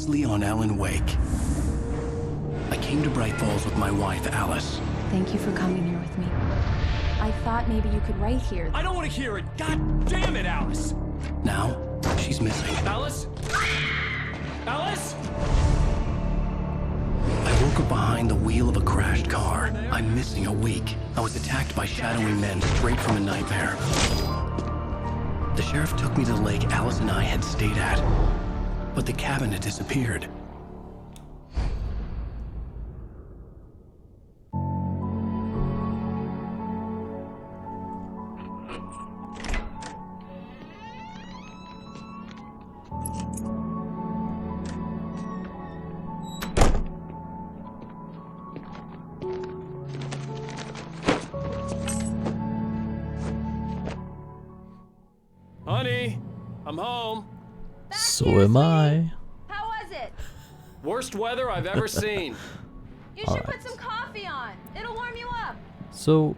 Leslie on Alan Wake. I came to Bright Falls with my wife, Alice. Thank you for coming here with me. I thought maybe you could write here. I don't want to hear it! God damn it, Alice! Now, she's missing. Alice? Alice? I woke up behind the wheel of a crashed car. I'm missing a week. I was attacked by shadowy men straight from a nightmare. The sheriff took me to the lake Alice and I had stayed at, but the cabin had disappeared. Honey, I'm home. So am I. How was it? Worst weather I've ever seen. You should put some coffee on. It'll warm you up. So,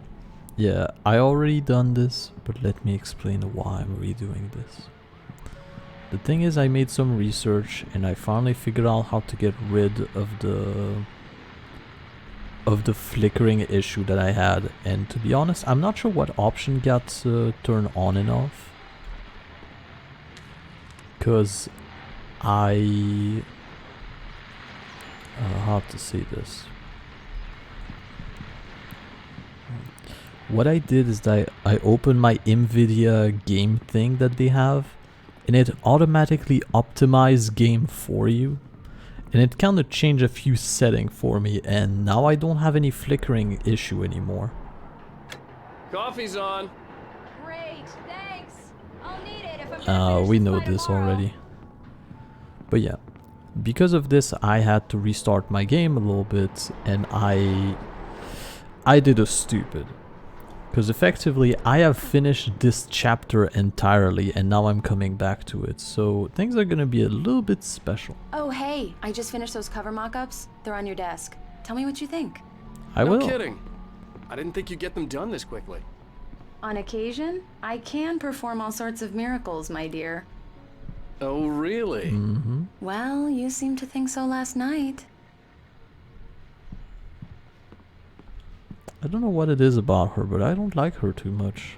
yeah, I already done this, but let me explain why I'm redoing this. The thing is, I made some research and I finally figured out how to get rid of the flickering issue that I had. And to be honest, I'm not sure what option got turned on and off. Because how to say this. What I did is that I opened my NVIDIA game thing that they have, and it automatically optimized game for you, and it kind of changed a few settings for me, and now I don't have any flickering issue anymore. Coffee's on. Great, thanks. I'll need it if I'm We know this already. But yeah, because of this I had to restart my game a little bit, and I did a stupid. Because effectively I have finished this chapter entirely and now I'm coming back to it. So things are gonna be a little bit special. Oh, hey, I just finished those cover mock-ups. They're on your desk. Tell me what you think. I will. No kidding. I didn't think you'd get them done this quickly. On occasion, I can perform all sorts of miracles, my dear. Oh, really? Mm-hmm. Well, you seemed to think so last night. I don't know what it is about her, but I don't like her too much.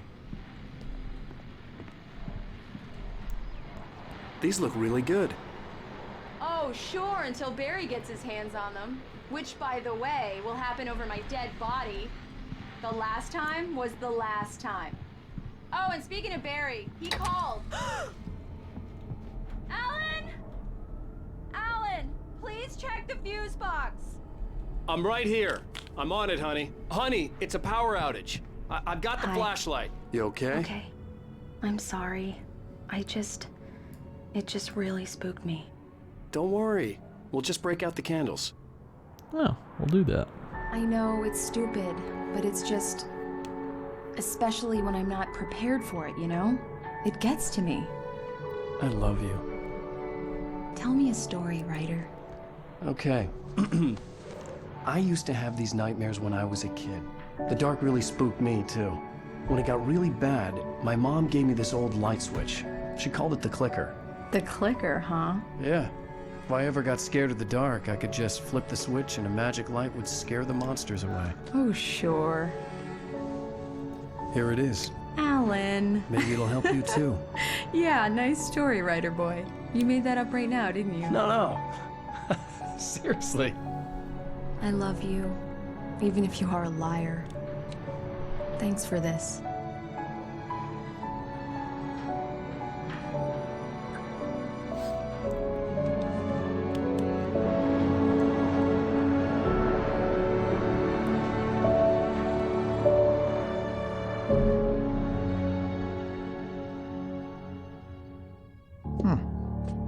These look really good. Oh, sure, until Barry gets his hands on them. Which, by the way, will happen over my dead body. The last time was the last time. Oh, and speaking of Barry, he called. Alan! Alan, please check the fuse box. I'm right here. I'm on it, honey. Honey, it's a power outage. I've got the Hi. flashlight. You okay? Okay. I'm sorry. It just really spooked me. Don't worry. We'll just break out the candles. Oh, we'll do that. I know it's stupid, but it's just... especially when I'm not prepared for it, you know? It gets to me. I love you. Tell me a story, writer. Okay. I used to have these nightmares when I was a kid. The dark really spooked me, too. When it got really bad, my mom gave me this old light switch. She called it the clicker. The clicker, huh? Yeah. If I ever got scared of the dark, I could just flip the switch and a magic light would scare the monsters away. Oh, sure. Here it is. Alan. Maybe it'll help you, too. Yeah, nice story, writer boy. You made that up right now, didn't you? No. Seriously. I love you, even if you are a liar. Thanks for this.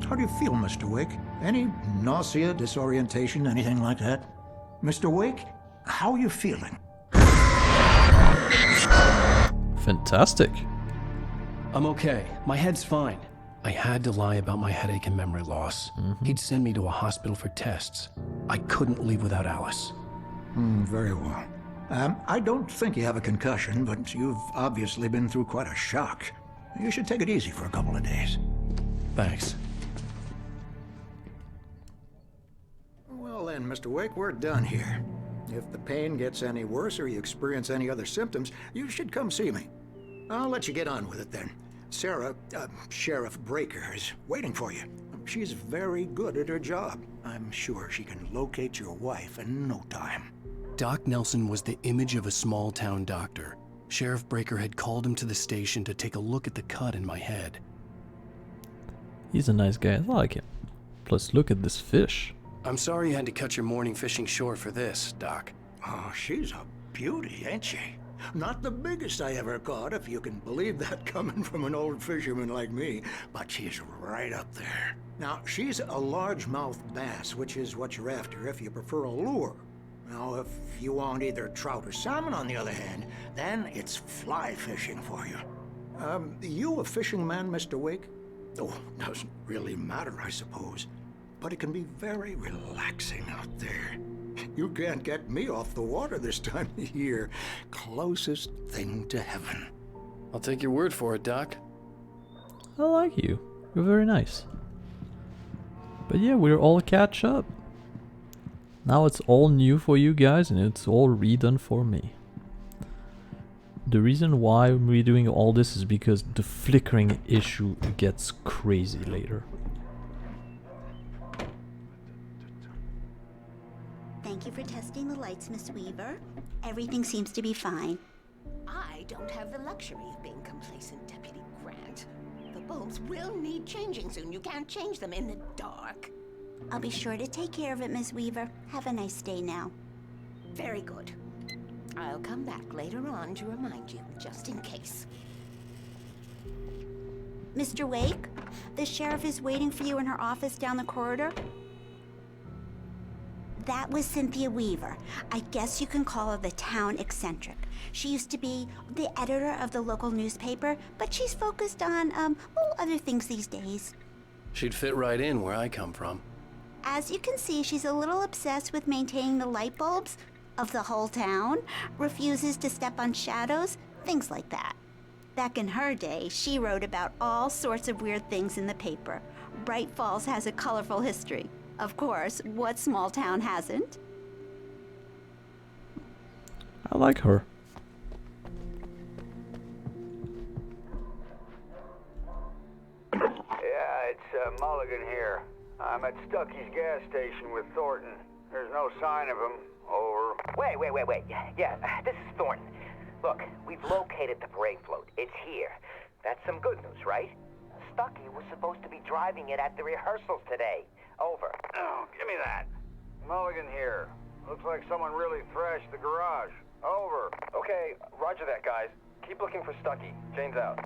How do you feel, Mr. Wake? Any nausea, disorientation, anything like that? Mr. Wake, how are you feeling? Fantastic. I'm okay. My head's fine. I had to lie about my headache and memory loss. He'd send me to a hospital for tests. I couldn't leave without Alice. Very well. I don't think you have a concussion, but you've obviously been through quite a shock. You should take it easy for a couple of days. Thanks. then, Mr. Wake, we're done here. If the pain gets any worse or you experience any other symptoms, you should come see me. I'll let you get on with it then. Sarah, Sheriff Breaker, is waiting for you. She's very good at her job. I'm sure she can locate your wife in no time. Doc Nelson was the image of a small-town doctor. Sheriff Breaker had called him to the station to take a look at the cut in my head. He's a nice guy. I like him. Plus, look at this fish. I'm sorry you had to cut your morning fishing short for this, Doc. Oh, she's a beauty, ain't she? Not the biggest I ever caught, if you can believe that coming from an old fisherman like me, but she's right up there. Now, she's a largemouth bass, which is what you're after if you prefer a lure. Now, if you want either trout or salmon, on the other hand, then it's fly fishing for you. You a fishing man, Mr. Wake? Oh, doesn't really matter, I suppose. But it can be very relaxing out there. You can't get me off the water this time of year. Closest thing to heaven. I'll take your word for it, Doc. I like you. You're very nice. But yeah, we're all catch up. Now it's all new for you guys and it's all redone for me. The reason why I'm redoing all this is because the flickering issue gets crazy later. Thank you for testing the lights, Miss Weaver. Everything seems to be fine. I don't have the luxury of being complacent, Deputy Grant. The bulbs will need changing soon. You can't change them in the dark. I'll be sure to take care of it, Miss Weaver. Have a nice day now. Very good. I'll come back later on to remind you, just in case. Mr. Wake, the sheriff is waiting for you in her office down the corridor. That was Cynthia Weaver. I guess you can call her the town eccentric. She used to be the editor of the local newspaper, but she's focused on, other things these days. She'd fit right in where I come from. As you can see, she's a little obsessed with maintaining the light bulbs of the whole town, refuses to step on shadows, things like that. Back in her day, she wrote about all sorts of weird things in the paper. Bright Falls has a colorful history. Of course, what small town hasn't? I like her. Yeah, it's Mulligan here. I'm at Stucky's gas station with Thornton. There's no sign of him. Over. Wait. Yeah, this is Thornton. Look, we've located the brake float. It's here. That's some good news, right? Stucky was supposed to be driving it at the rehearsals today. Over. Oh, give me that. Mulligan here. Looks like someone really thrashed the garage. Over. Okay, roger that, guys. Keep looking for Stucky. Jane's out.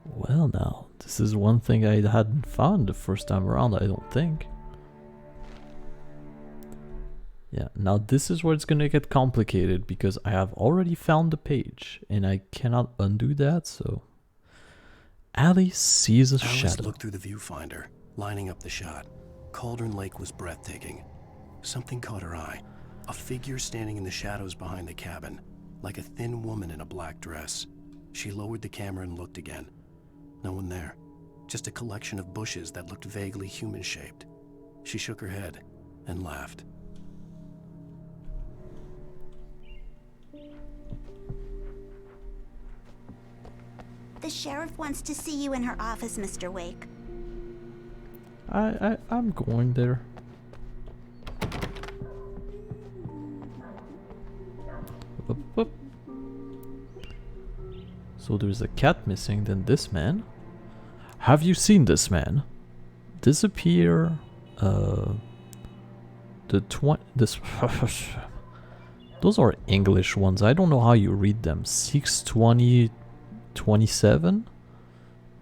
Well now, this is one thing I hadn't found the first time around, I don't think. Yeah, now this is where it's gonna get complicated because I have already found the page and I cannot undo that, so... Alice sees a Alice shadow. looked through the viewfinder, lining up the shot. Cauldron Lake was breathtaking. Something caught her eye. A figure standing in the shadows behind the cabin, like a thin woman in a black dress. She lowered the camera and looked again. No one there. Just a collection of bushes that looked vaguely human-shaped. She shook her head and laughed. The sheriff wants to see you in her office, Mr. Wake. I'm going there. Up, up, up. So there's a cat missing, then this man. Have you seen this man? Disappear. This. Those are English ones. I don't know how you read them. 62027,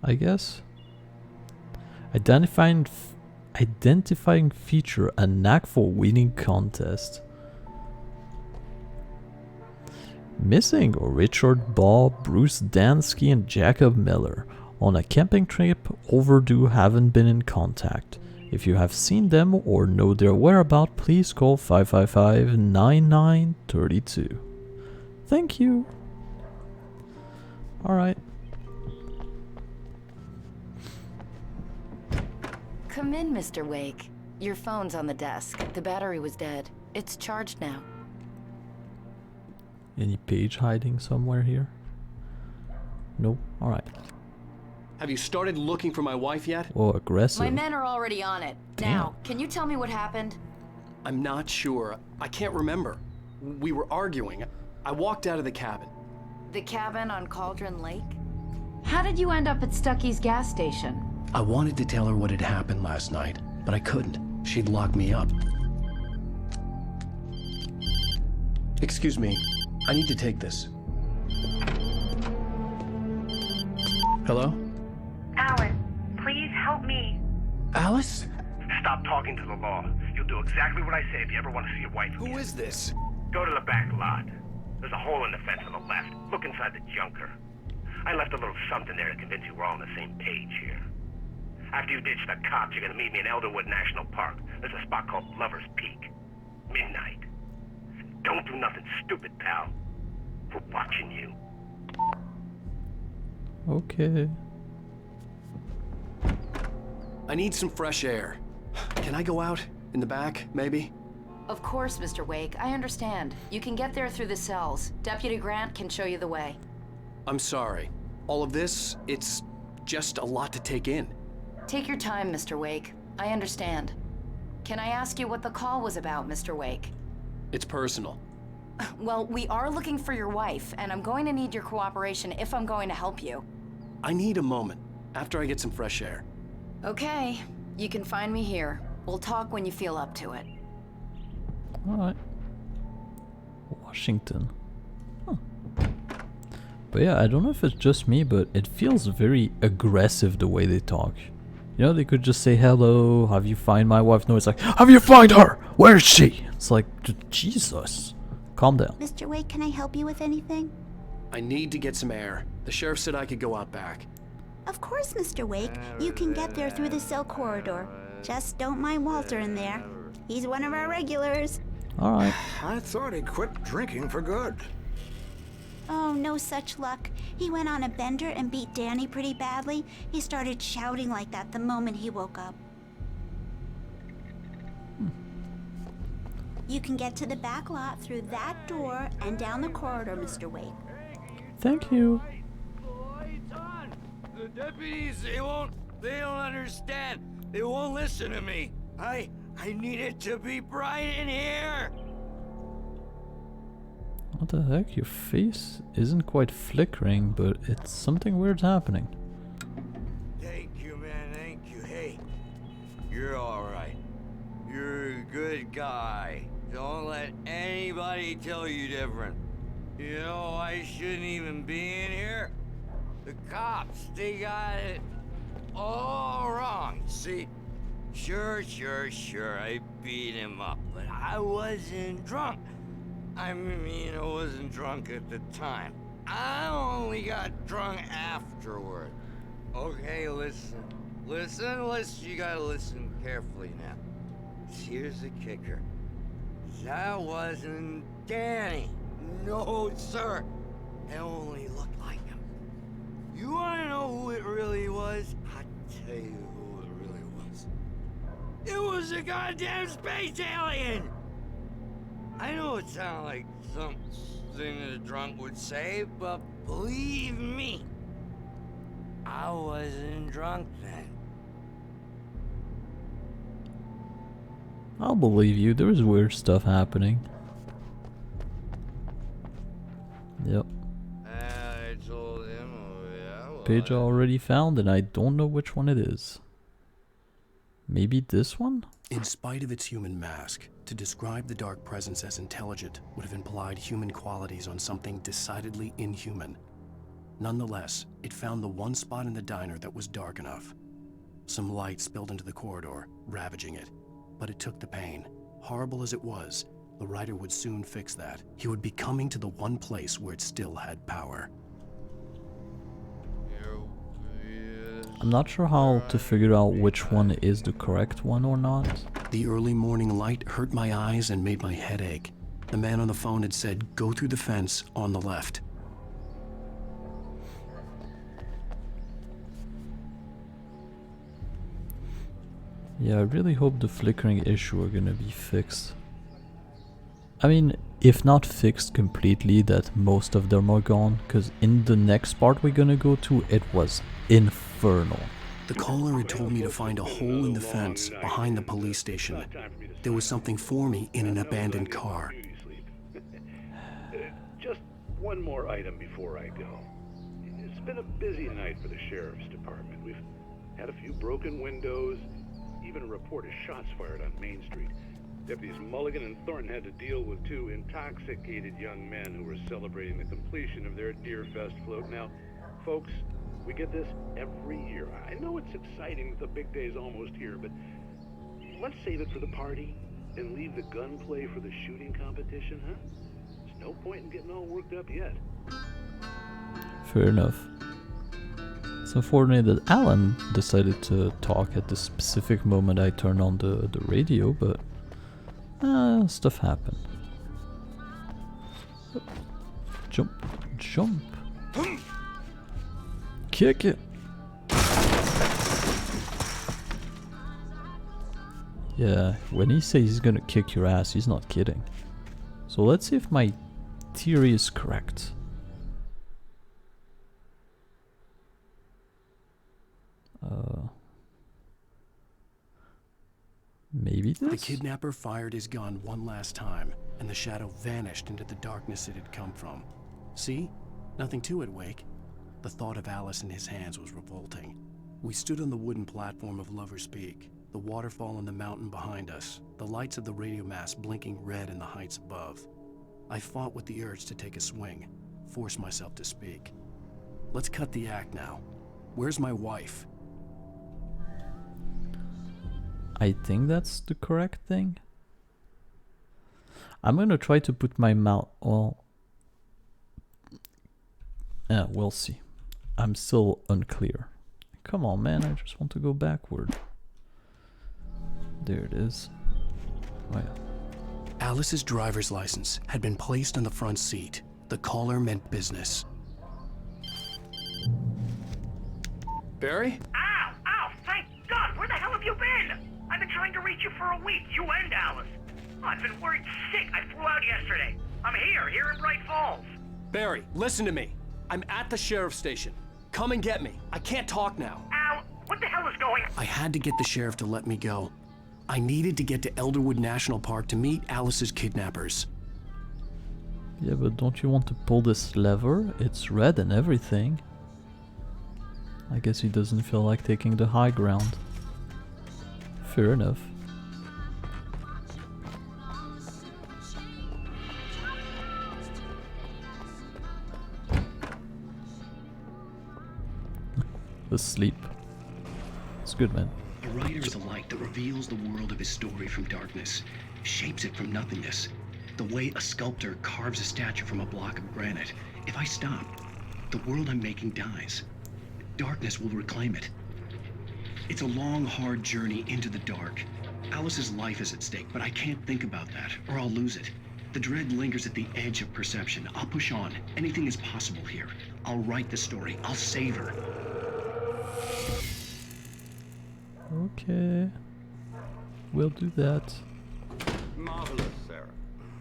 I guess. Identifying feature, a knack for winning contest. Missing Richard Ball, Bruce Dansky, and Jacob Miller. On a camping trip, overdue, haven't been in contact. If you have seen them or know their whereabouts, please call 555-9932. Thank you. Alright. Come in, Mr. Wake. Your phone's on the desk. The battery was dead. It's charged now. Any page hiding somewhere here? No? Alright. Have you started looking for my wife yet? Oh, aggressive. My men are already on it. Damn. Now, can you tell me what happened? I'm not sure. I can't remember. We were arguing. I walked out of the cabin. The cabin on Cauldron Lake? How did you end up at Stucky's gas station? I wanted to tell her what had happened last night, but I couldn't. She'd lock me up. Excuse me. I need to take this. Hello? Alan, please help me. Alice? Stop talking to the law. You'll do exactly what I say if you ever want to see your wife again. Who is this? Go to the back lot. There's a hole in the fence on the left. Look inside the junker. I left a little something there to convince you we're all on the same page here. After you ditch the cops, you're gonna meet me in Elderwood National Park. There's a spot called Lover's Peak. Midnight. Don't do nothing stupid, pal. We're watching you. Okay. I need some fresh air. Can I go out? In the back, maybe? Of course, Mr. Wake. I understand. You can get there through the cells. Deputy Grant can show you the way. I'm sorry. All of this, it's just a lot to take in. Take your time, Mr. Wake. I understand. Can I ask you what the call was about, Mr. Wake? It's personal. Well, we are looking for your wife, and I'm going to need your cooperation if I'm going to help you. I need a moment, after I get some fresh air. Okay. You can find me here. We'll talk when you feel up to it. Alright. Washington. Huh. But yeah, I don't know if it's just me, but it feels very aggressive the way they talk. You know, they could just say, hello, have you find my wife? No, it's like, have you find her? Where is she? It's like, Jesus. Calm down. Mr. Wake, can I help you with anything? I need to get some air. The sheriff said I could go out back. Of course, Mr. Wake. You can get there through the cell corridor. Just don't mind Walter in there. He's one of our regulars. Alright. I thought he quit drinking for good. Oh, no such luck. He went on a bender and beat Danny pretty badly. He started shouting like that the moment he woke up. You can get to the back lot through that door and down the corridor, Mr. Wake. Thank you. The deputies, they don't understand. They won't listen to me. I need it to be bright in here. What the heck? Your face isn't quite flickering, but it's something weird's happening. Thank you, man, thank you. Hey, you're alright. You're a good guy. Don't let anybody tell you different. You know, I shouldn't even be in here. The cops, they got it all wrong. See, sure, I beat him up, but I wasn't drunk. I mean, I wasn't drunk at the time. I only got drunk afterward. Okay, listen, you gotta listen carefully now. Here's the kicker. That wasn't Danny. No, sir. It only looked like him. You wanna know who it really was? I'll tell you who it really was. It was a goddamn space alien! I know it sounds like something a drunk would say, but believe me, I wasn't drunk then. I'll believe you. There is weird stuff happening. Yep. I told him, Page already found, and I don't know which one it is. Maybe this one? In spite of its human mask, to describe the dark presence as intelligent would have implied human qualities on something decidedly inhuman. Nonetheless, it found the one spot in the diner that was dark enough. Some light spilled into the corridor, ravaging it. But it took the pain. Horrible as it was, the writer would soon fix that. He would be coming to the one place where it still had power. I'm not sure how to figure out which one is the correct one or not. The early morning light hurt my eyes and made my head ache. The man on the phone had said, go through the fence on the left. Yeah, I really hope the flickering issue are gonna be fixed. I mean, if not fixed completely, that most of them are gone, because in the next part we're gonna go to, it was infernal. The caller had told me to find a hole in the fence behind the police station. There was something for me in an abandoned car. Just one more item before I go. It's been a busy night for the sheriff's department. We've had a few broken windows, even a report of shots fired on Main Street. Deputies Mulligan and Thornton had to deal with two intoxicated young men who were celebrating the completion of their Deer Fest float. Now, folks, we get this every year. I know it's exciting that the big day's almost here, but let's save it for the party and leave the gunplay for the shooting competition, huh? There's no point in getting all worked up yet. Fair enough. It's unfortunate that Alan decided to talk at the specific moment I turned on the radio, but stuff happened. Jump, jump. Kick it. Yeah, when he says he's gonna kick your ass, he's not kidding. So let's see if my theory is correct. Maybe this? The kidnapper fired his gun one last time, and the shadow vanished into the darkness it had come from. See? Nothing to it, Wake. The thought of Alice in his hands was revolting. We stood on the wooden platform of Lover's Peak, the waterfall on the mountain behind us, the lights of the radio mast blinking red in the heights above. I fought with the urge to take a swing, force myself to speak. Let's cut the act now. Where's my wife? I think that's the correct thing. I'm gonna try to put my mouth. Well, yeah, we'll see. I'm still unclear. Come on, man! I just want to go backward. There it is. Oh yeah. Alice's driver's license had been placed on the front seat. The caller meant business. Barry? Ow! Ow! Thank God! Where the hell have you been? I've been trying to reach you for a week, you and Alice. Oh, I've been worried sick. I flew out yesterday. I'm here in Bright Falls. Barry, listen to me. I'm at the sheriff's station. Come and get me. I can't talk now. Al, what the hell is going on? I had to get the sheriff to let me go. I needed to get to Elderwood National Park to meet Alice's kidnappers. Yeah, but don't you want to pull this lever? It's red and everything. I guess he doesn't feel like taking the high ground. Fair enough. Asleep. It's good, man. A writer is a light that reveals the world of his story from darkness, shapes it from nothingness. The way a sculptor carves a statue from a block of granite. If I stop, the world I'm making dies. Darkness will reclaim it. It's a long, hard journey into the dark. Alice's life is at stake, but I can't think about that, or I'll lose it. The dread lingers at the edge of perception. I'll push on. Anything is possible here. I'll write the story. I'll save her. Okay. We'll do that. Marvelous, Sarah.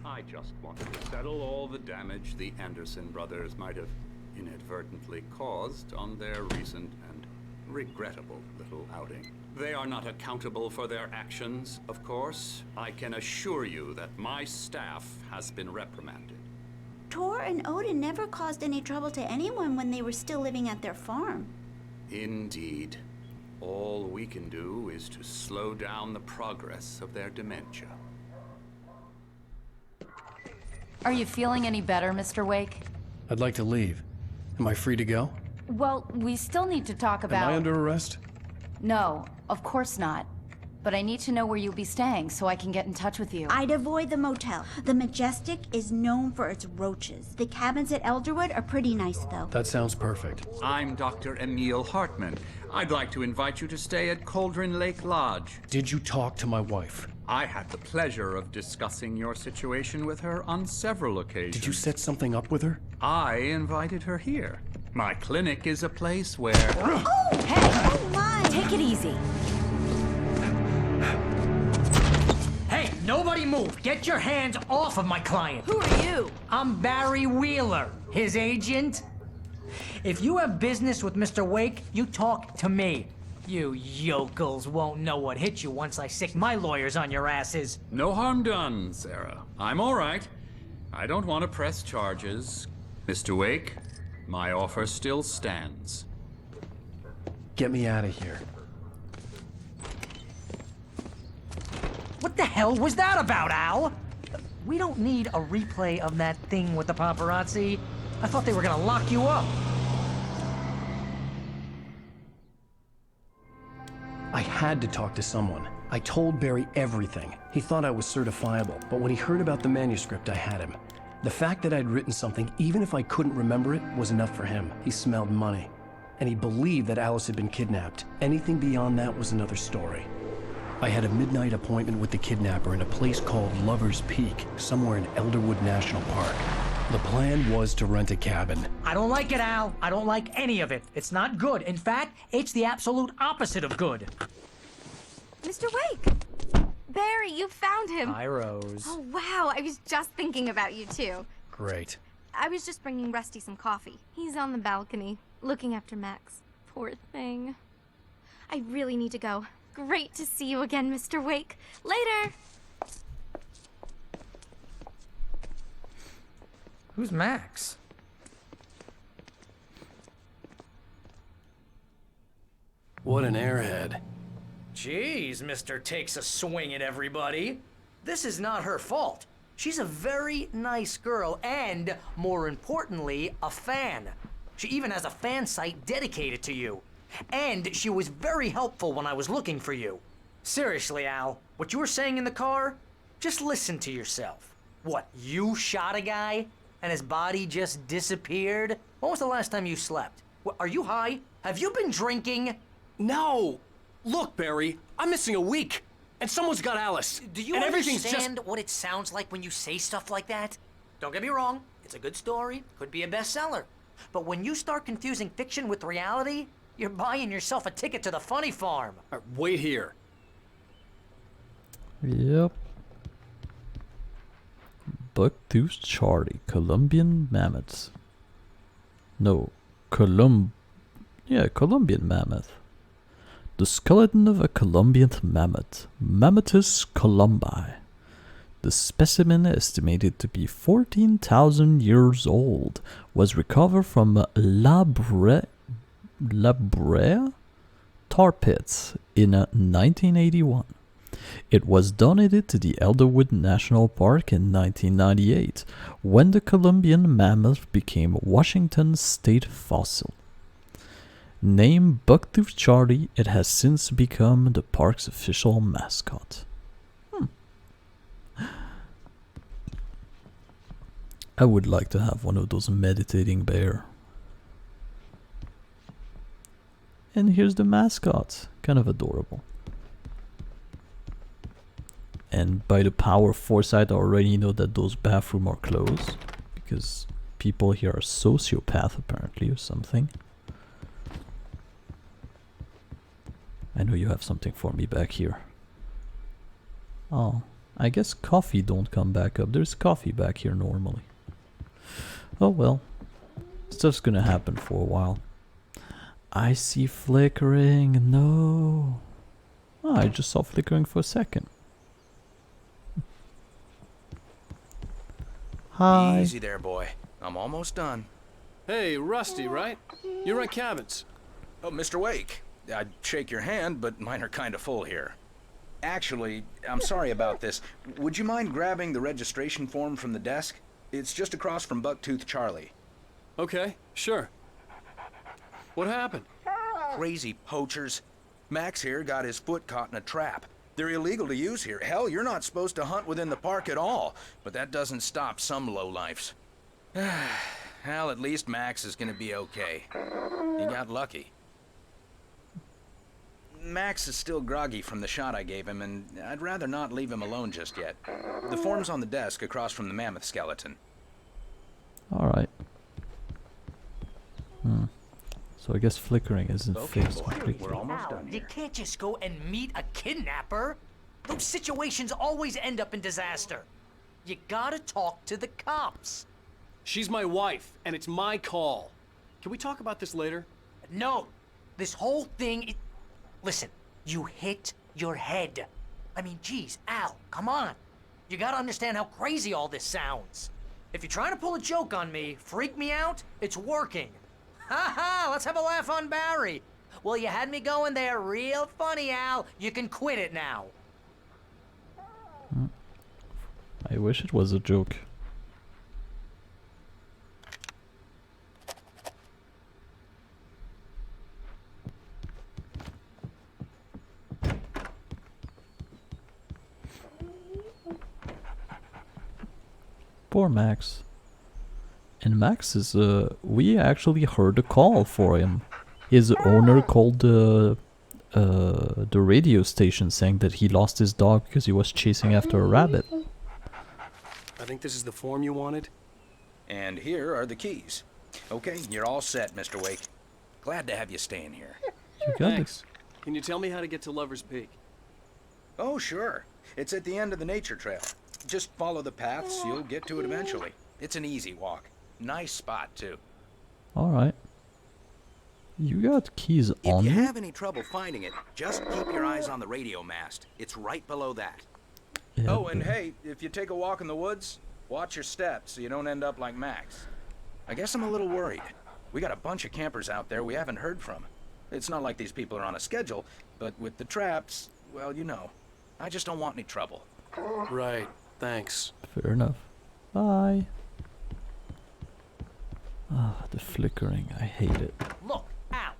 I just wanted to settle all the damage the Anderson brothers might have inadvertently caused on their recent and regrettable little outing. They are not accountable for their actions, of course. I can assure you that my staff has been reprimanded. Tor and Odin never caused any trouble to anyone when they were still living at their farm. Indeed. All we can do is to slow down the progress of their dementia. Are you feeling any better, Mr. Wake? I'd like to leave. Am I free to go? Well, we still need to talk about... Am I under arrest? No, of course not. But I need to know where you'll be staying so I can get in touch with you. I'd avoid the motel. The Majestic is known for its roaches. The cabins at Elderwood are pretty nice, though. That sounds perfect. I'm Dr. Emil Hartman. I'd like to invite you to stay at Cauldron Lake Lodge. Did you talk to my wife? I had the pleasure of discussing your situation with her on several occasions. Did you set something up with her? I invited her here. My clinic is a place where... Oh! Hey! Oh, my! Take it easy. Nobody move! Get your hands off of my client! Who are you? I'm Barry Wheeler, his agent. If you have business with Mr. Wake, you talk to me. You yokels won't know what hit you once I sick my lawyers on your asses. No harm done, Sarah. I'm all right. I don't want to press charges. Mr. Wake, my offer still stands. Get me out of here. What the hell was that about, Al? We don't need a replay of that thing with the paparazzi. I thought they were gonna lock you up. I had to talk to someone. I told Barry everything. He thought I was certifiable, but when he heard about the manuscript, I had him. The fact that I'd written something, even if I couldn't remember it, was enough for him. He smelled money. And he believed that Alice had been kidnapped. Anything beyond that was another story. I had a midnight appointment with the kidnapper in a place called Lover's Peak, somewhere in Elderwood National Park. The plan was to rent a cabin. I don't like it, Al. I don't like any of it. It's not good. In fact, it's the absolute opposite of good. Mr. Wake! Barry, you found him. Hi, Rose. Oh, wow. I was just thinking about you, too. Great. I was just bringing Rusty some coffee. He's on the balcony, looking after Max. Poor thing. I really need to go. Great to see you again, Mr. Wake. Later! Who's Max? What an airhead. Jeez, Mr. Takes a swing at everybody. This is not her fault. She's a very nice girl and, more importantly, a fan. She even has a fan site dedicated to you. And she was very helpful when I was looking for you. Seriously, Al, what you were saying in the car? Just listen to yourself. What, you shot a guy and his body just disappeared? When was the last time you slept? What, are you high? Have you been drinking? No! Look, Barry, I'm missing a week. And someone's got Alice. Do you and everything's understand just... what it sounds like when you say stuff like that? Don't get me wrong, it's a good story, could be a bestseller. But when you start confusing fiction with reality, you're buying yourself a ticket to the funny farm. Wait here. Yep. Bucktooth Charlie, Colombian mammoth. No, Colombian mammoth. The skeleton of a Colombian mammoth, Mammuthus columbi. The specimen, estimated to be 14,000 years old, was recovered from La Brea tar pits in 1981. It was donated to the Elderwood National Park in 1998, when the Colombian mammoth became Washington's state fossil. Named Bucktooth Charlie, it has since become the park's official mascot. I would like to have one of those meditating bear. And here's the mascot. Kind of adorable. And by the power of foresight, I already know that those bathrooms are closed. Because people here are sociopaths apparently or something. I know you have something for me back here. Oh, I guess coffee don't come back up. There's coffee back here normally. Oh well. Stuff's gonna happen for a while. I see flickering. No. Oh, I just saw flickering for a second. Hi. Easy there, boy. I'm almost done. Hey, Rusty, right? You rent cabins. Oh, Mr. Wake. I'd shake your hand, but mine are kind of full here. Actually, I'm sorry about this. Would you mind grabbing the registration form from the desk? It's just across from Bucktooth Charlie. Okay, sure. What happened? Crazy poachers. Max here got his foot caught in a trap. They're illegal to use here. Hell, you're not supposed to hunt within the park at all. But that doesn't stop some lowlifes. Well, at least Max is gonna be okay. He got lucky. Max is still groggy from the shot I gave him, and I'd rather not leave him alone just yet. The form's on the desk across from the mammoth skeleton. Alright. So I guess flickering isn't fixed completely. We're almost done. You can't just go and meet a kidnapper. Those situations always end up in disaster. You gotta talk to the cops. She's my wife, and it's my call. Can we talk about this later? No. This whole thing... Listen, you hit your head. I mean, geez, Al, come on. You gotta understand how crazy all this sounds. If you're trying to pull a joke on me, freak me out, it's working. Ha ha, let's have a laugh on Barry. Well, you had me going there real funny, Al. You can quit it now. I wish it was a joke. Poor Max. And Max is, we actually heard a call for him. His owner called the radio station saying that he lost his dog because he was chasing after a rabbit. I think this is the form you wanted. And here are the keys. Okay, you're all set, Mr. Wake. Glad to have you staying here. You got Thanks. Can you tell me how to get to Lover's Peak? Oh, sure. It's at the end of the nature trail. Just follow the paths, you'll get to it eventually. It's an easy walk. Nice spot, too. Alright. You got keys on If you you? have any trouble finding it, just keep your eyes on the radio mast. It's right below that. Yeah, Oh, and hey, if you take a walk in the woods, watch your steps so you don't end up like Max. I guess I'm a little worried. We got a bunch of campers out there we haven't heard from. It's not like these people are on a schedule, but with the traps, well, you know. I just don't want any trouble. Right, thanks. Fair enough. Bye. Ah, the flickering. I hate it. Look, Al,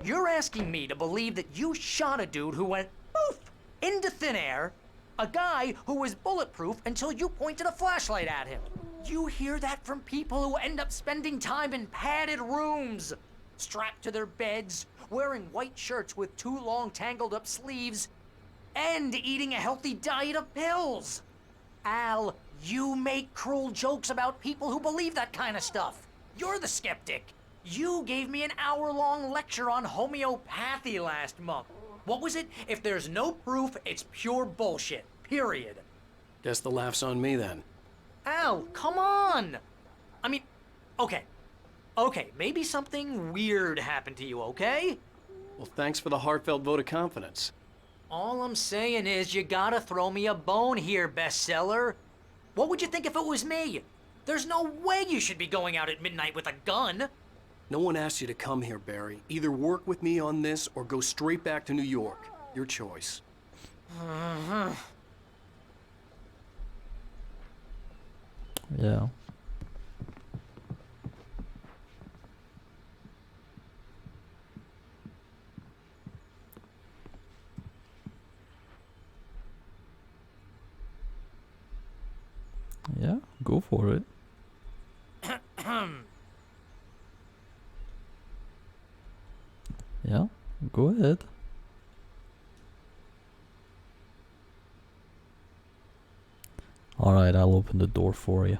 you're asking me to believe that you shot a dude who went poof into thin air, a guy who was bulletproof until you pointed a flashlight at him. You hear that from people who end up spending time in padded rooms, strapped to their beds, wearing white shirts with too long tangled up sleeves, and eating a healthy diet of pills. Al, you make cruel jokes about people who believe that kind of stuff. You're the skeptic. You gave me an hour-long lecture on homeopathy last month. What was it? If there's no proof, it's pure bullshit. Period. Guess the laugh's on me then. Al, come on! I mean, okay. Okay, maybe something weird happened to you, okay? Well, thanks for the heartfelt vote of confidence. All I'm saying is you gotta throw me a bone here, bestseller. What would you think if it was me? There's no way you should be going out at midnight with a gun. No one asked you to come here, Barry. Either work with me on this or go straight back to New York. Your choice. Yeah. Yeah, go for it. Yeah, go ahead. Alright, I'll open the door for you.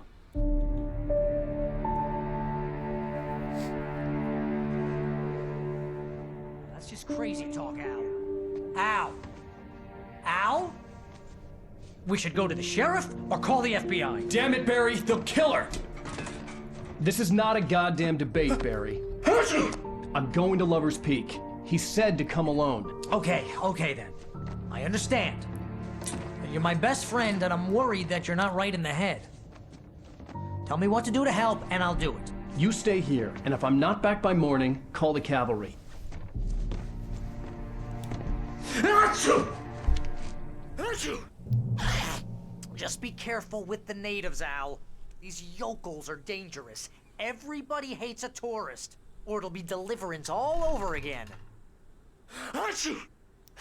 That's just crazy talk, Al. Al? Al? We should go to the sheriff or call the FBI. Damn it, Barry, they'll kill her! This is not a goddamn debate, Barry. I'm going to Lover's Peak. He said to come alone. Okay then. I understand. You're my best friend and I'm worried that you're not right in the head. Tell me what to do to help and I'll do it. You stay here, and if I'm not back by morning, call the cavalry. Just be careful with the natives, Al. These yokels are dangerous. Everybody hates a tourist, or it'll be Deliverance all over again.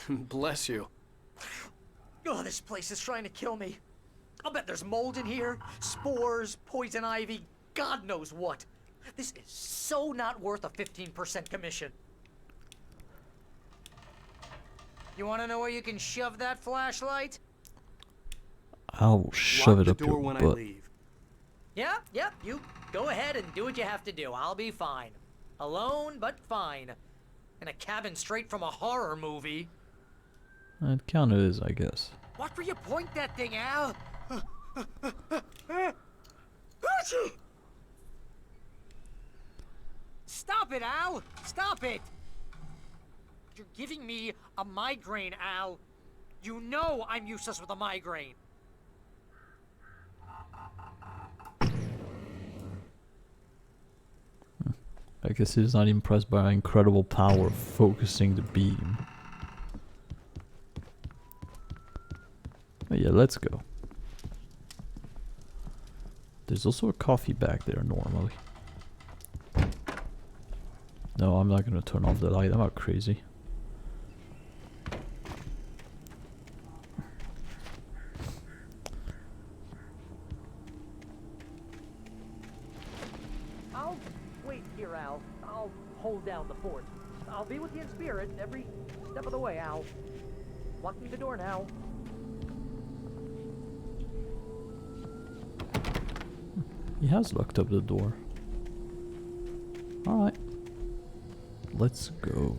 Bless you. Oh, this place is trying to kill me. I'll bet there's mold in here, spores, poison ivy, God knows what. This is so not worth a 15% commission. You want to know where you can shove that flashlight? I'll shove it up your when butt. I leave. Yeah, you go ahead and do what you have to do. I'll be fine. Alone, but fine. In a cabin straight from a horror movie. It kinda is, I guess. Watch where you point that thing, Al! Stop it, Al! Stop it! You're giving me a migraine, Al. You know I'm useless with a migraine. I guess he's not impressed by our incredible power of focusing the beam. But yeah, let's go. There's also a coffee back there normally. No, I'm not gonna turn off the light, I'm not crazy. I'll wait here, Al. I'll hold down the fort. I'll be with you in spirit every step of the way, Al. Locking the door now. He has locked up the door. Alright. Let's go.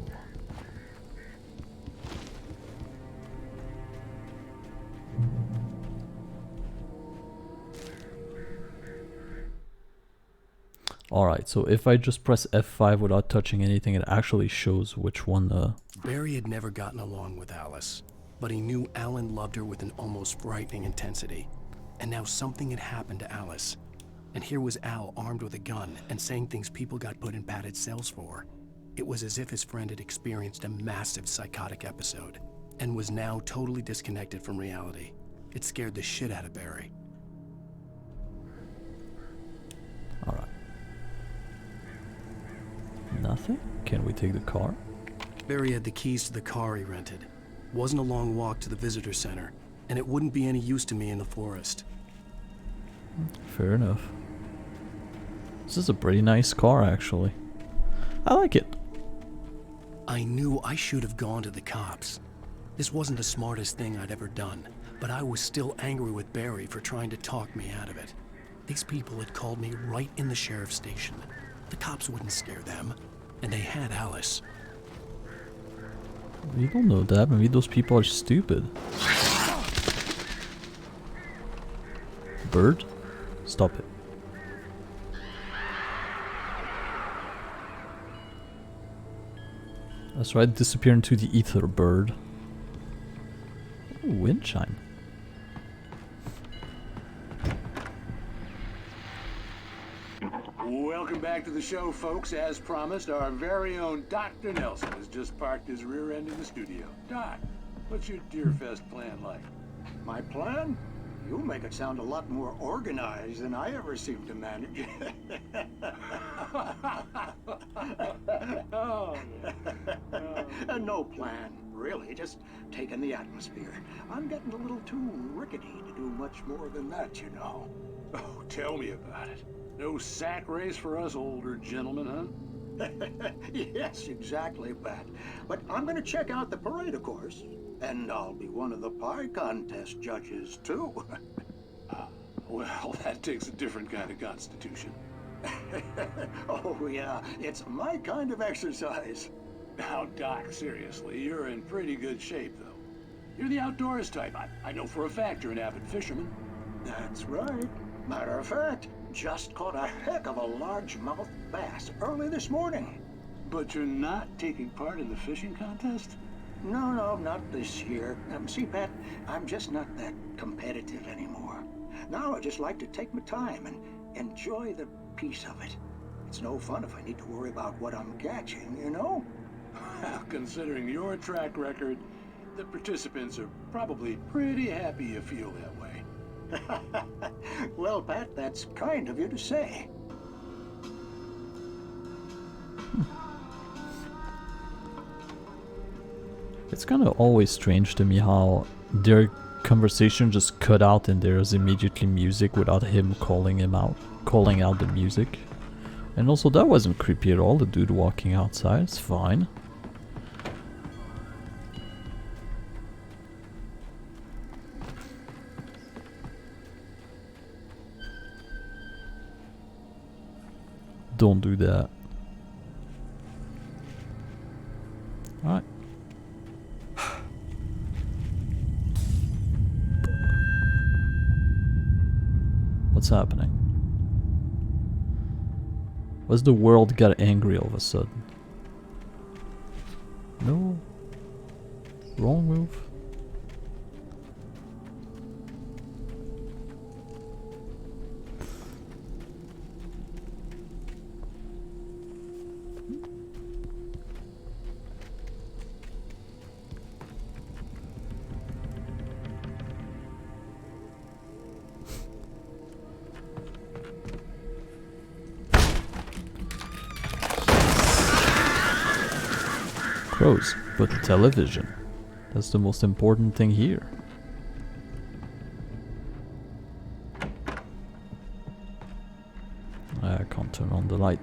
Alright, so if I just press F5 without touching anything, it actually shows which one Barry had never gotten along with Alice, but he knew Alan loved her with an almost frightening intensity. And now something had happened to Alice. And here was Al armed with a gun and saying things people got put in padded cells for. It was as if his friend had experienced a massive psychotic episode and was now totally disconnected from reality. It scared the shit out of Barry. Alright. Nothing? Can we take the car? Barry had the keys to the car he rented. Wasn't a long walk to the visitor center, and it wouldn't be any use to me in the forest. Fair enough. This is a pretty nice car, actually. I like it. I knew I should have gone to the cops. This wasn't the smartest thing I'd ever done, but I was still angry with Barry for trying to talk me out of it. These people had called me right in the sheriff's station. The cops wouldn't scare them, and they had Alice. We don't know that. Maybe those people are stupid. Bird? Stop it. That's right, disappear into the ether, bird. Ooh, wind chime. Welcome back to the show, folks. As promised, our very own Dr. Nelson has just parked his rear end in the studio. Doc, what's your Deerfest plan like? My plan? You make it sound a lot more organized than I ever seem to manage. No plan, really. Just taking the atmosphere. I'm getting a little too rickety to do much more than that, you know. Oh, tell me about it. No sack race for us older gentlemen, huh? Yes, exactly, Pat. But I'm going to check out the parade, of course. And I'll be one of the pie contest judges, too. Well, that takes a different kind of constitution. Oh, yeah. It's my kind of exercise. Now, Doc, seriously, you're in pretty good shape, though. You're the outdoors type. I know for a fact you're an avid fisherman. That's right. Matter of fact, just caught a heck of a largemouth bass early this morning. But you're not taking part in the fishing contest? No, not this year. See, Pat, I'm just not that competitive anymore. Now I just like to take my time and enjoy the peace of it. It's no fun if I need to worry about what I'm catching, you know? Considering your track record, the participants are probably pretty happy you feel that way. Well, Pat, that's kind of you to say. It's kind of always strange to me how their conversation just cut out and there's immediately music without him calling out the music. And also that wasn't creepy at all, the dude walking outside, it's fine. Don't do that. Alright. What's happening? Why's the world got angry all of a sudden? No. Wrong move. Crows, but television. That's the most important thing here. I can't turn on the light.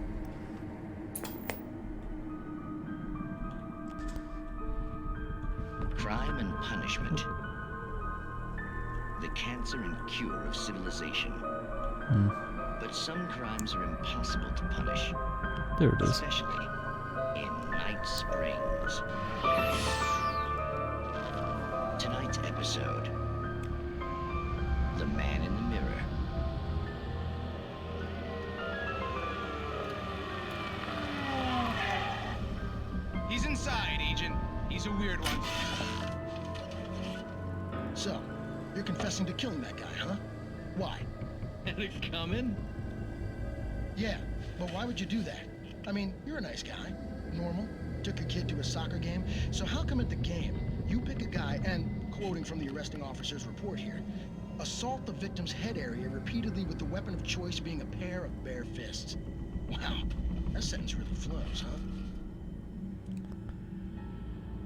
Crime and punishment. The cancer and cure of civilization. But some crimes are impossible to punish. There it is. Especially in Night Springs. Tonight's episode, The Man in the Mirror. He's inside, Agent. He's a weird one. So, you're confessing to killing that guy, huh? Why? Had it coming? Yeah, but why would you do that? I mean, you're a nice guy. Normal. Took your kid to a soccer game. So how come at the game, you pick a guy and, quoting from the arresting officer's report here, assault the victim's head area repeatedly with the weapon of choice being a pair of bare fists? Wow, that sentence really flows, huh?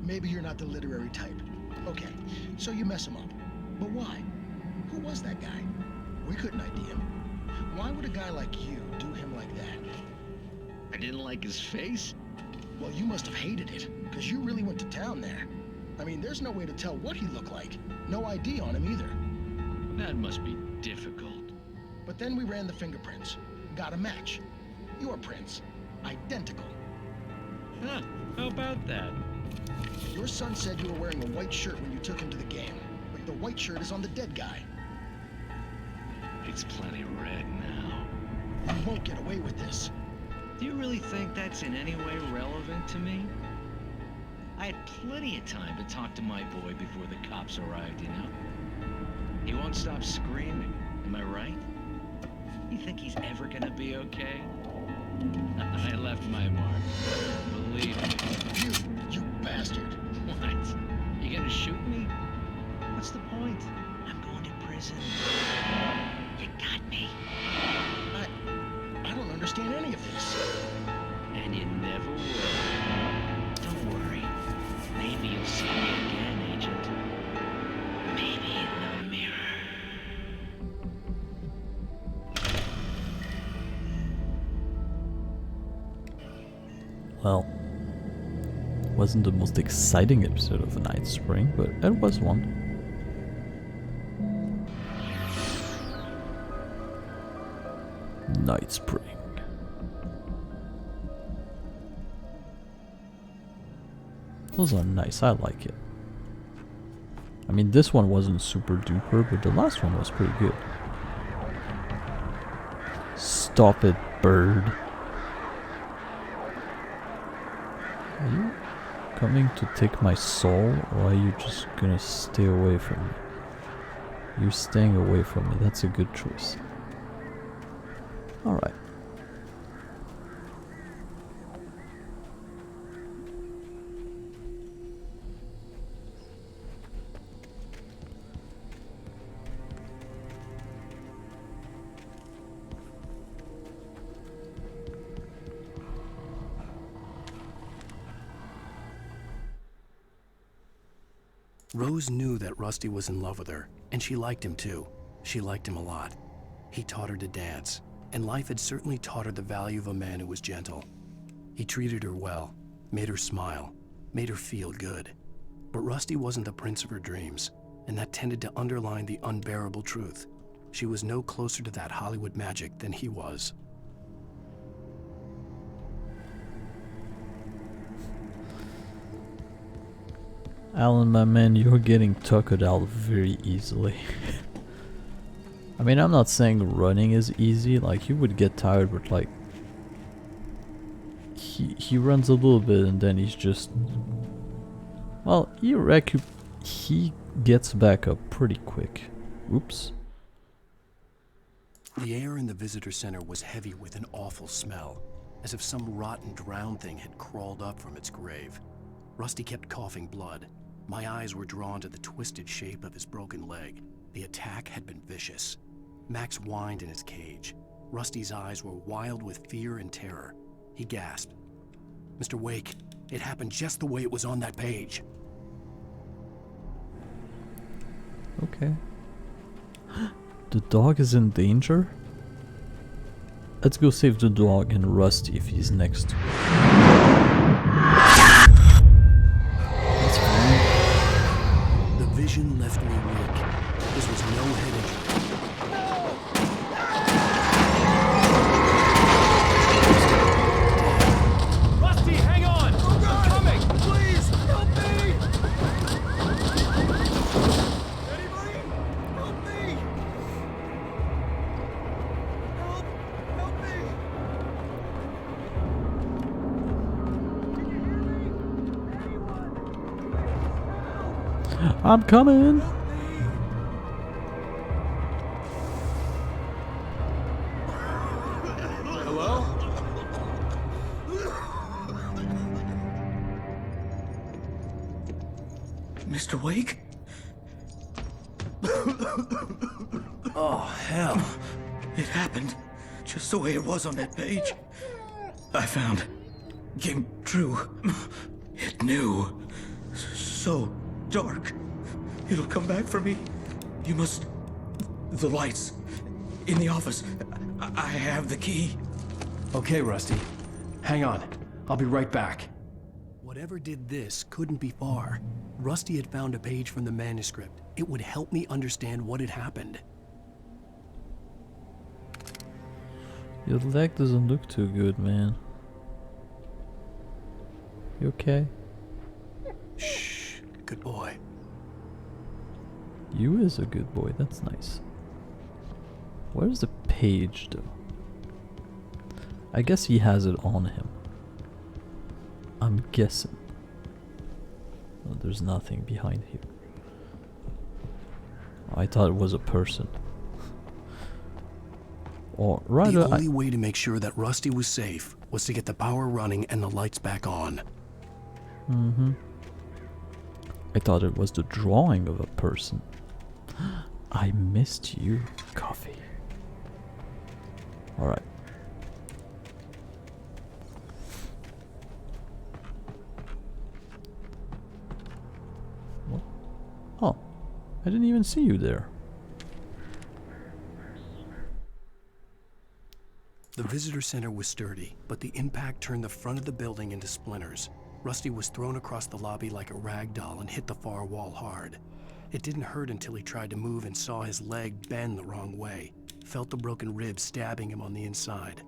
Maybe you're not the literary type. Okay, so you mess him up. But why? Who was that guy? We couldn't ID him. Why would a guy like you do him like that? I didn't like his face? Well, you must have hated it, because you really went to town there. I mean, there's no way to tell what he looked like. No ID on him either. That must be difficult. But then we ran the fingerprints. Got a match. Your prints. Identical. Huh, how about that? Your son said you were wearing a white shirt when you took him to the game. But the white shirt is on the dead guy. It's plenty red now. You won't get away with this. Do you really think that's in any way relevant to me? I had plenty of time to talk to my boy before the cops arrived, you know? He won't stop screaming, am I right? You think he's ever gonna be okay? I left my mark. Believe me. You bastard. What? You gonna shoot me? What's the point? I'm going to prison. You got me. I don't understand any of this. And you never will. Don't worry. Maybe you'll see me again, Agent. Maybe in the mirror. Well, wasn't the most exciting episode of Night Spring, but it was one. Night Spring. Those are nice, I like it. I mean, this one wasn't super duper, but the last one was pretty good. Stop it, bird. Are you coming to take my soul, or are you just gonna stay away from me? You're staying away from me, that's a good choice. Alright. Rose knew that Rusty was in love with her, and she liked him too. She liked him a lot. He taught her to dance, and life had certainly taught her the value of a man who was gentle. He treated her well, made her smile, made her feel good. But Rusty wasn't the prince of her dreams, and that tended to underline the unbearable truth. She was no closer to that Hollywood magic than he was. Alan, my man, you're getting tuckered out very easily. I mean, I'm not saying running is easy, like you would get tired, but like he runs a little bit and then he's just, well, he gets back up pretty quick. Oops. The air in the visitor center was heavy with an awful smell, as if some rotten drowned thing had crawled up from its grave. Rusty kept coughing blood. My eyes were drawn to the twisted shape of his broken leg. The attack had been vicious. Max whined in his cage. Rusty's eyes were wild with fear and terror. He gasped. Mr. Wake, it happened just the way it was on that page. Okay. The dog is in danger? Let's go save the dog and Rusty if he's next to it. That's fine. The vision left me weak. This was no head injury. Rusty, hang on! I'm coming! Please, help me! I'm coming! Hello? Mr. Wake? Oh, hell. It happened just the way it was on that page. I found. Came true. It knew. So dark. It'll come back for me. You must... The lights. In the office. I have the key. Okay, Rusty. Hang on. I'll be right back. Whatever did this couldn't be far. Rusty had found a page from the manuscript. It would help me understand what had happened. Your leg doesn't look too good, man. You okay? Shh. Good boy. You is a good boy, that's nice. Where's the page though? I guess he has it on him. I'm guessing. Oh, there's nothing behind here. I thought it was a person. Or rather, the only way to make sure that Rusty was safe was to get the power running and the lights back on. I thought it was the drawing of a person. I missed you, coffee. Alright. What? Oh, I didn't even see you there. The visitor center was sturdy, but the impact turned the front of the building into splinters. Rusty was thrown across the lobby like a rag doll and hit the far wall hard. It didn't hurt until he tried to move and saw his leg bend the wrong way, felt the broken ribs stabbing him on the inside.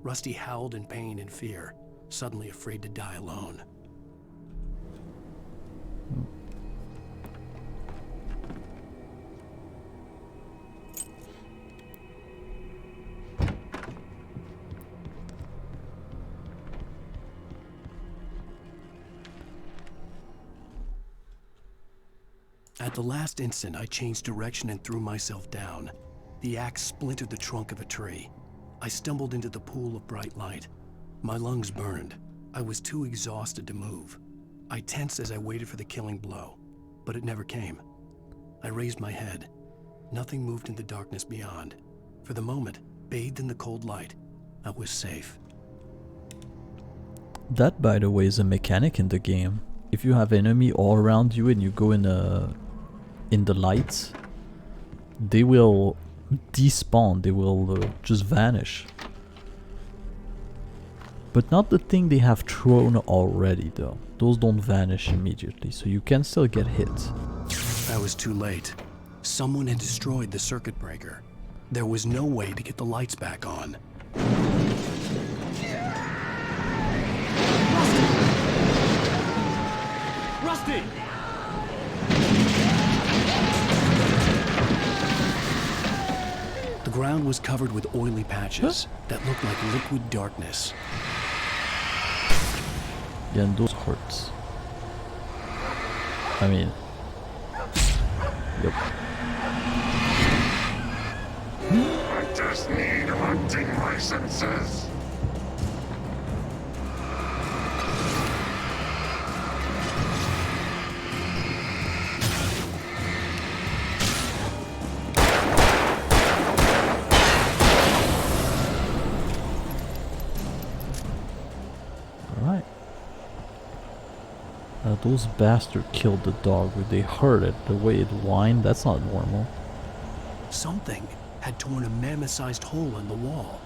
Rusty howled in pain and fear, suddenly afraid to die alone. At the last instant, I changed direction and threw myself down. The axe splintered the trunk of a tree. I stumbled into the pool of bright light. My lungs burned. I was too exhausted to move. I tensed as I waited for the killing blow, but it never came. I raised my head. Nothing moved in the darkness beyond. For the moment, bathed in the cold light, I was safe. That, by the way, is a mechanic in the game. If you have enemy all around you and you go in the lights, they will despawn, they will just vanish. But not the thing they have thrown already though. Those don't vanish immediately, so you can still get hit. I was too late. Someone had destroyed the circuit breaker. There was no way to get the lights back on. Rusty! The ground was covered with oily patches that looked like liquid darkness. Yeah, and those hurts. I mean... Yep. I just need hunting licenses. Alright. Those bastards killed the dog. They heard it. The way it whined, that's not normal. Something had torn a mammoth-sized hole in the wall.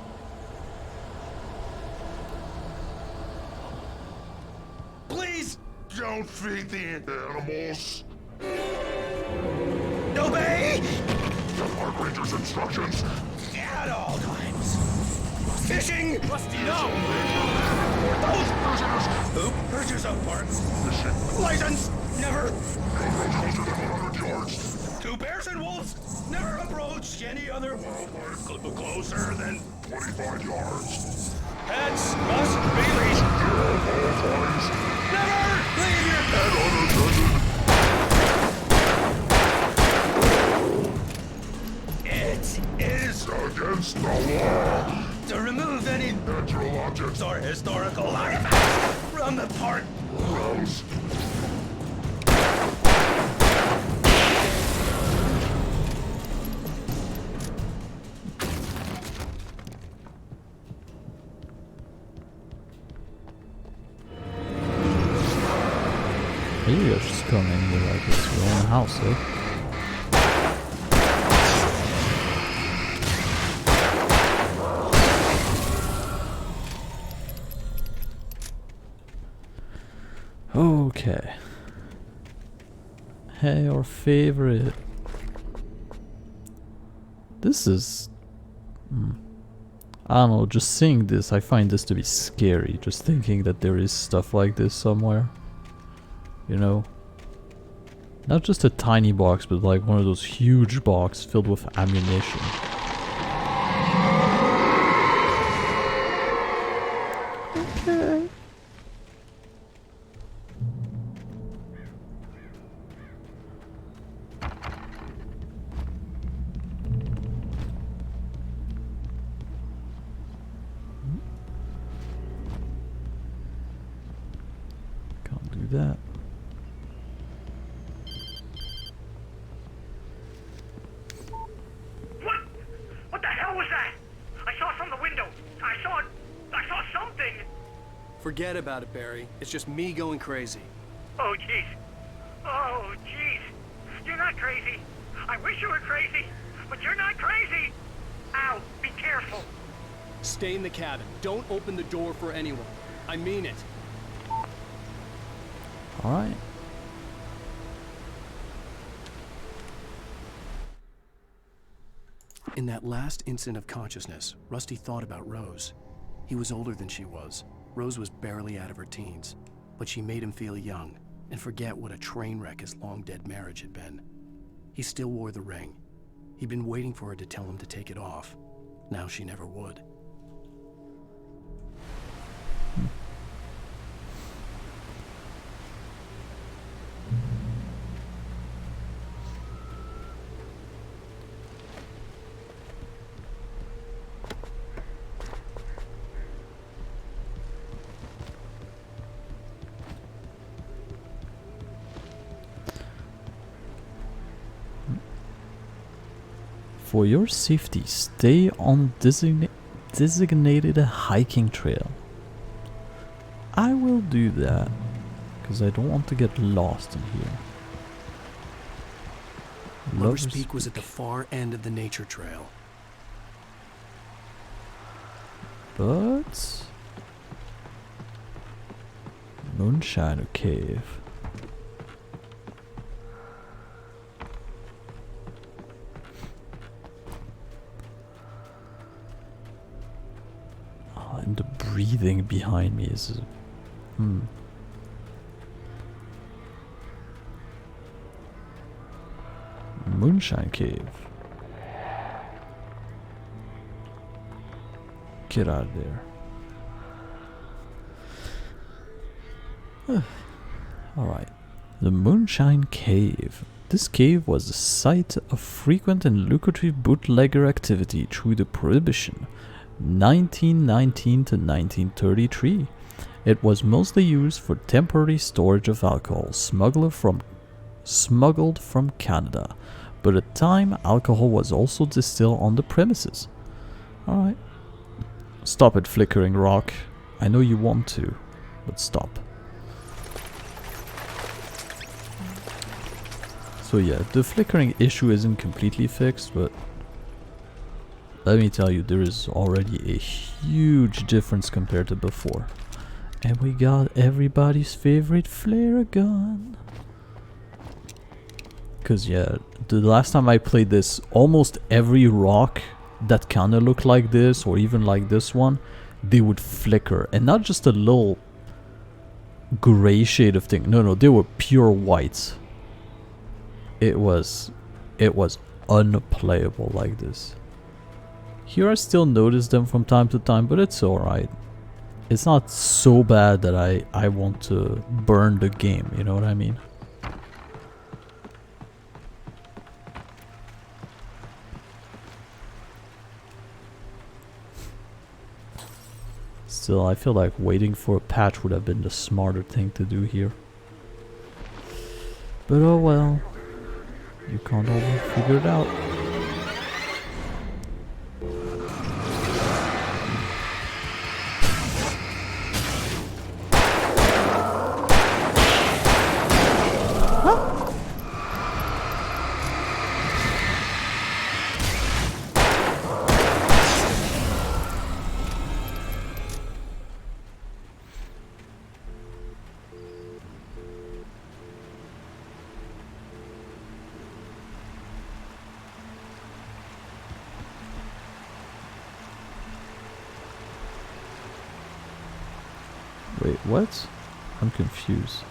Please don't feed the animals. Obey! The park ranger's instructions. At all times. Fishing! Rusty, no! Those Hoosiers! Who? Hoosiers out park. Fishing. License! Never! Closer than 100 yards. Two bears and wolves! Never approach any other wildlife closer than 25 yards. pets must be leashed. Never leave your pet unattended. It is against the law to remove any natural objects or historical artifacts from the park. Rose. Maybe I should just come in with like it's your own house, eh? Okay. Hey, our favorite. This is... I don't know, just seeing this, I find this to be scary. Just thinking that there is stuff like this somewhere. You know? Not just a tiny box, but like one of those huge boxes filled with ammunition. Okay. Can't do that. What the hell was that? I saw it from the window. I saw something. Forget about it, Barry. It's just me going crazy. Oh, jeez. Oh, jeez. You're not crazy. I wish you were crazy, but you're not crazy. Ow, be careful. Stay in the cabin. Don't open the door for anyone. I mean it. Alright. In that last instant of consciousness, Rusty thought about Rose. He was older than she was. Rose was barely out of her teens, but she made him feel young and forget what a train wreck his long-dead marriage had been. He still wore the ring. He'd been waiting for her to tell him to take it off. Now she never would. For your safety, stay on designated hiking trail. I will do that, because I don't want to get lost in here. Lover's Peak was at the far end of the nature trail. But... Moonshiner Cave. Oh, and the breathing behind me is... Moonshine Cave. Get out of there. Alright. The Moonshine Cave. This cave was the site of frequent and lucrative bootlegger activity through the Prohibition, 1919 to 1933. It was mostly used for temporary storage of alcohol smuggled from Canada, but at the time alcohol was also distilled on the premises. Alright. Stop it, flickering rock. I know you want to, but stop. So yeah, the flickering issue isn't completely fixed, but let me tell you, there is already a huge difference compared to before. And we got everybody's favorite flare gun. Cause yeah, the last time I played this, almost every rock that kinda looked like this, or even like this one, they would flicker. And not just a little gray shade of thing. No, they were pure whites. It was unplayable like this. Here I still notice them from time to time, but it's alright. It's not so bad that I want to burn the game, you know what I mean? Still, I feel like waiting for a patch would have been the smarter thing to do here. But oh well. You can't always figure it out. Wait, what? I'm confused.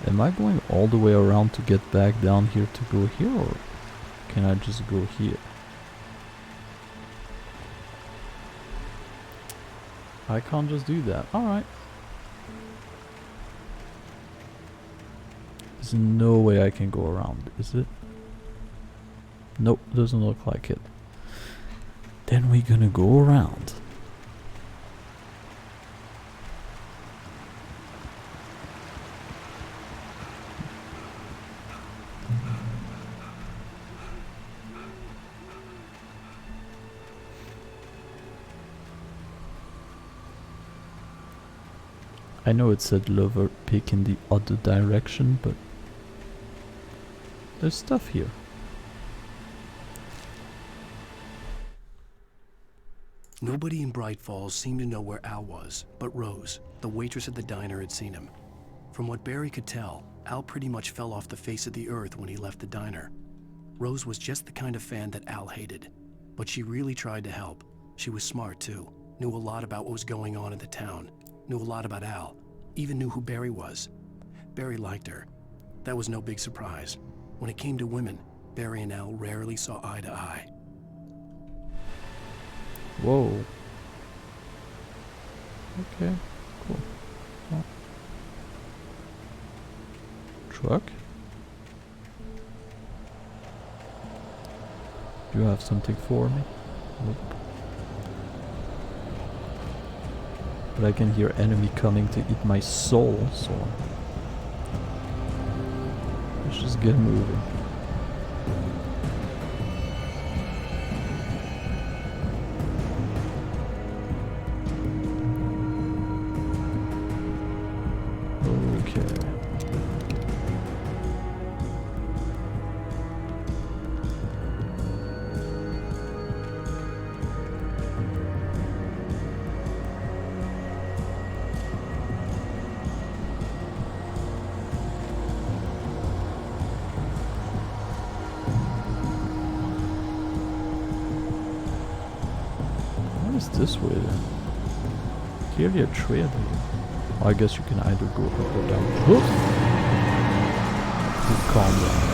Am I going all the way around to get back down here to go here, or can I just go here? I can't just do that. Alright. There's no way I can go around, is it? Nope, doesn't look like it. Then we're gonna go around. I know it said lover pick in the other direction, but there's stuff here. Nobody in Bright Falls seemed to know where Al was, but Rose, the waitress at the diner, had seen him. From what Barry could tell, Al pretty much fell off the face of the earth when he left the diner. Rose was just the kind of fan that Al hated, but she really tried to help. She was smart too, knew a lot about what was going on in the town, knew a lot about Al, even knew who Barry was. Barry liked her. That was no big surprise. When it came to women, Barry and Al rarely saw eye to eye. Whoa. Okay, cool. Oh. Truck? Do you have something for me? Nope. But I can hear enemy coming to eat my soul, so let's just get moving. Okay. This way then. Clearly a trail here. I guess you can either go up or down. Whoops! Calm down.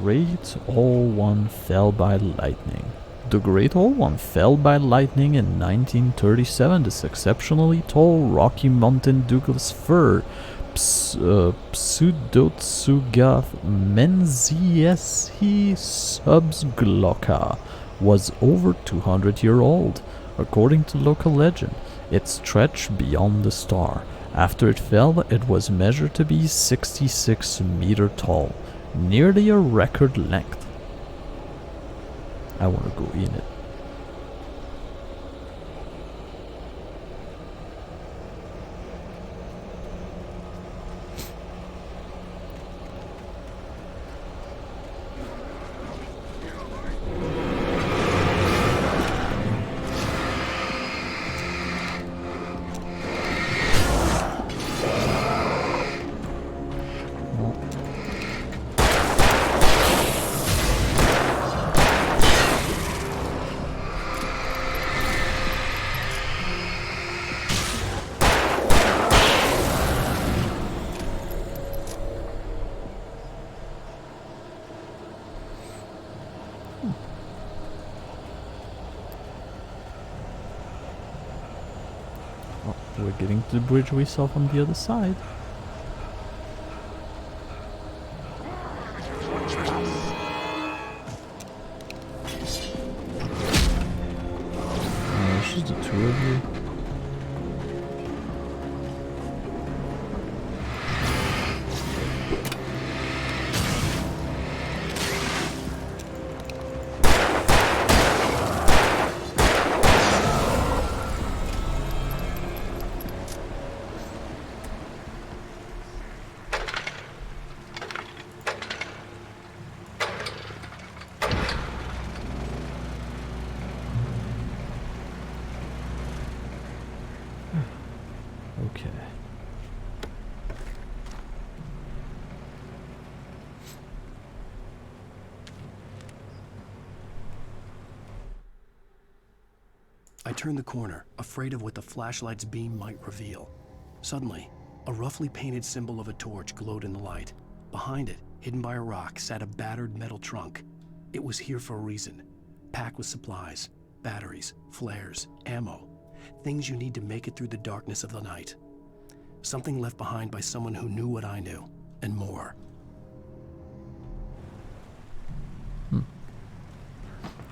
Great Old One fell by lightning. The Great Old One fell by lightning in 1937. This exceptionally tall Rocky Mountain Douglas fir, Pseudotsuga menziesi subglossa, was over 200 years old. According to local legend, it stretched beyond the star. After it fell, it was measured to be 66 meters tall, nearly a record length. I want to go in it. We're getting to the bridge we saw from the other side. It's just the two of you. Okay. I turned the corner, afraid of what the flashlight's beam might reveal. Suddenly, a roughly painted symbol of a torch glowed in the light. Behind it, hidden by a rock, sat a battered metal trunk. It was here for a reason, packed with supplies, batteries, flares, ammo, things you need to make it through the darkness of the night. Something left behind by someone who knew what I knew, and more.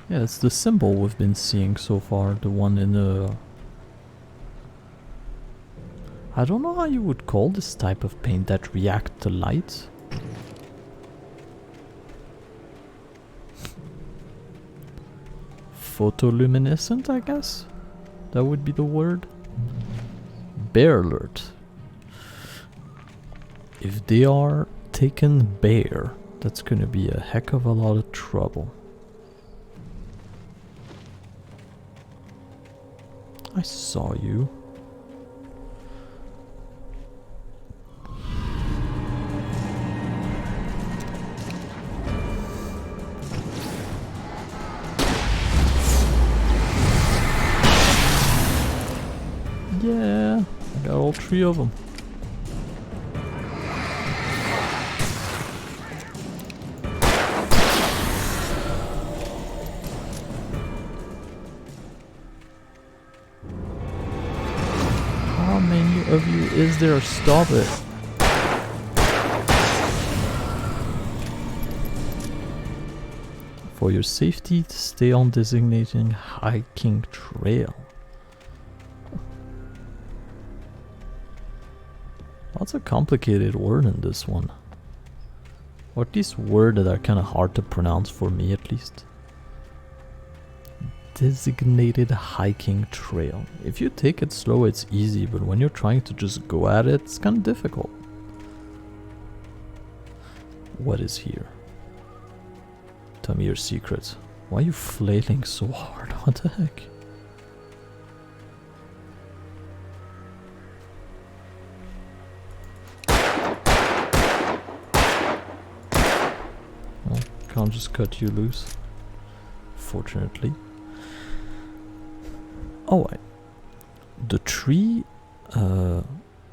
Yeah, it's the symbol we've been seeing so far, the one in the... I don't know how you would call this type of paint that reacts to light. Photoluminescent, I guess? That would be the word. Bear alert. If they are taken bear, that's gonna be a heck of a lot of trouble. I saw you. Yeah, I got all three of them. How many of you is there? Stop it. For your safety, stay on designated hiking trail. Lots of complicated word in this one. Or at least words that are kind of hard to pronounce for me at least. Designated hiking trail. If you take it slow, it's easy, but when you're trying to just go at it, it's kind of difficult. What is here? Tell me your secrets. Why are you flailing so hard? What the heck? Well, can't just cut you loose. Fortunately. Oh, the tree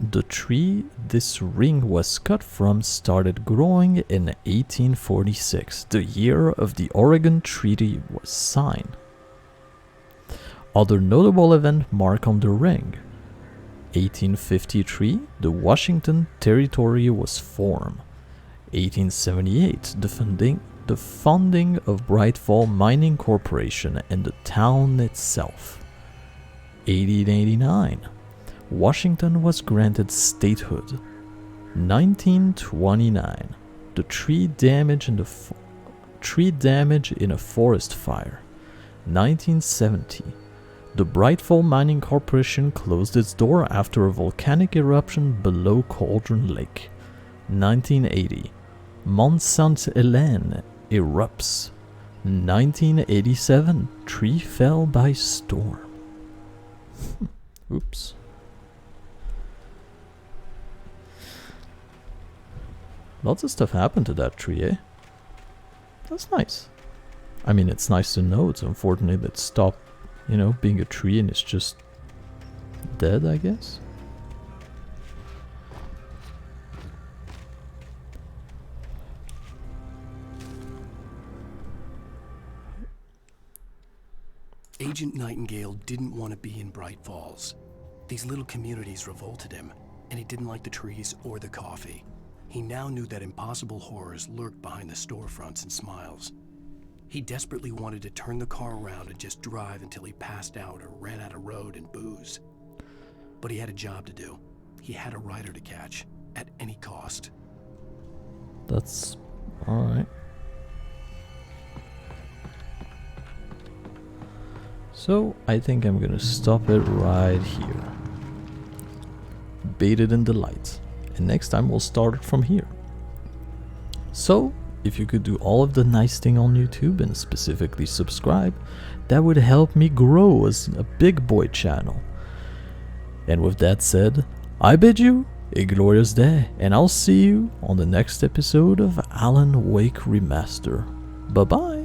the tree this ring was cut from started growing in 1846, the year of the Oregon Treaty was signed. Other notable events marked on the ring. 1853, the Washington Territory was formed. 1878, the founding of Bright Fall Mining Corporation and the town itself. 1889, Washington was granted statehood. 1929, the tree damage in a forest fire. 1970, the Bright Fall Mining Corporation closed its door after a volcanic eruption below Cauldron Lake. 1980, Mont Sainte Helene erupts. 1987, tree fell by storm. Oops. Lots of stuff happened to that tree, eh? That's nice. I mean, it's nice to know. It's unfortunate that it stopped, being a tree and it's just dead, I guess. Agent Nightingale didn't want to be in Bright Falls. These little communities revolted him, and he didn't like the trees or the coffee. He now knew that impossible horrors lurked behind the storefronts and smiles. He desperately wanted to turn the car around and just drive until he passed out or ran out of road and booze. But he had a job to do. He had a rider to catch, at any cost. That's alright. So, I think I'm gonna stop it right here. Baited in the light. And next time we'll start it from here. So, if you could do all of the nice thing on YouTube and specifically subscribe, that would help me grow as a big boy channel. And with that said, I bid you a glorious day, and I'll see you on the next episode of Alan Wake Remastered. Bye bye!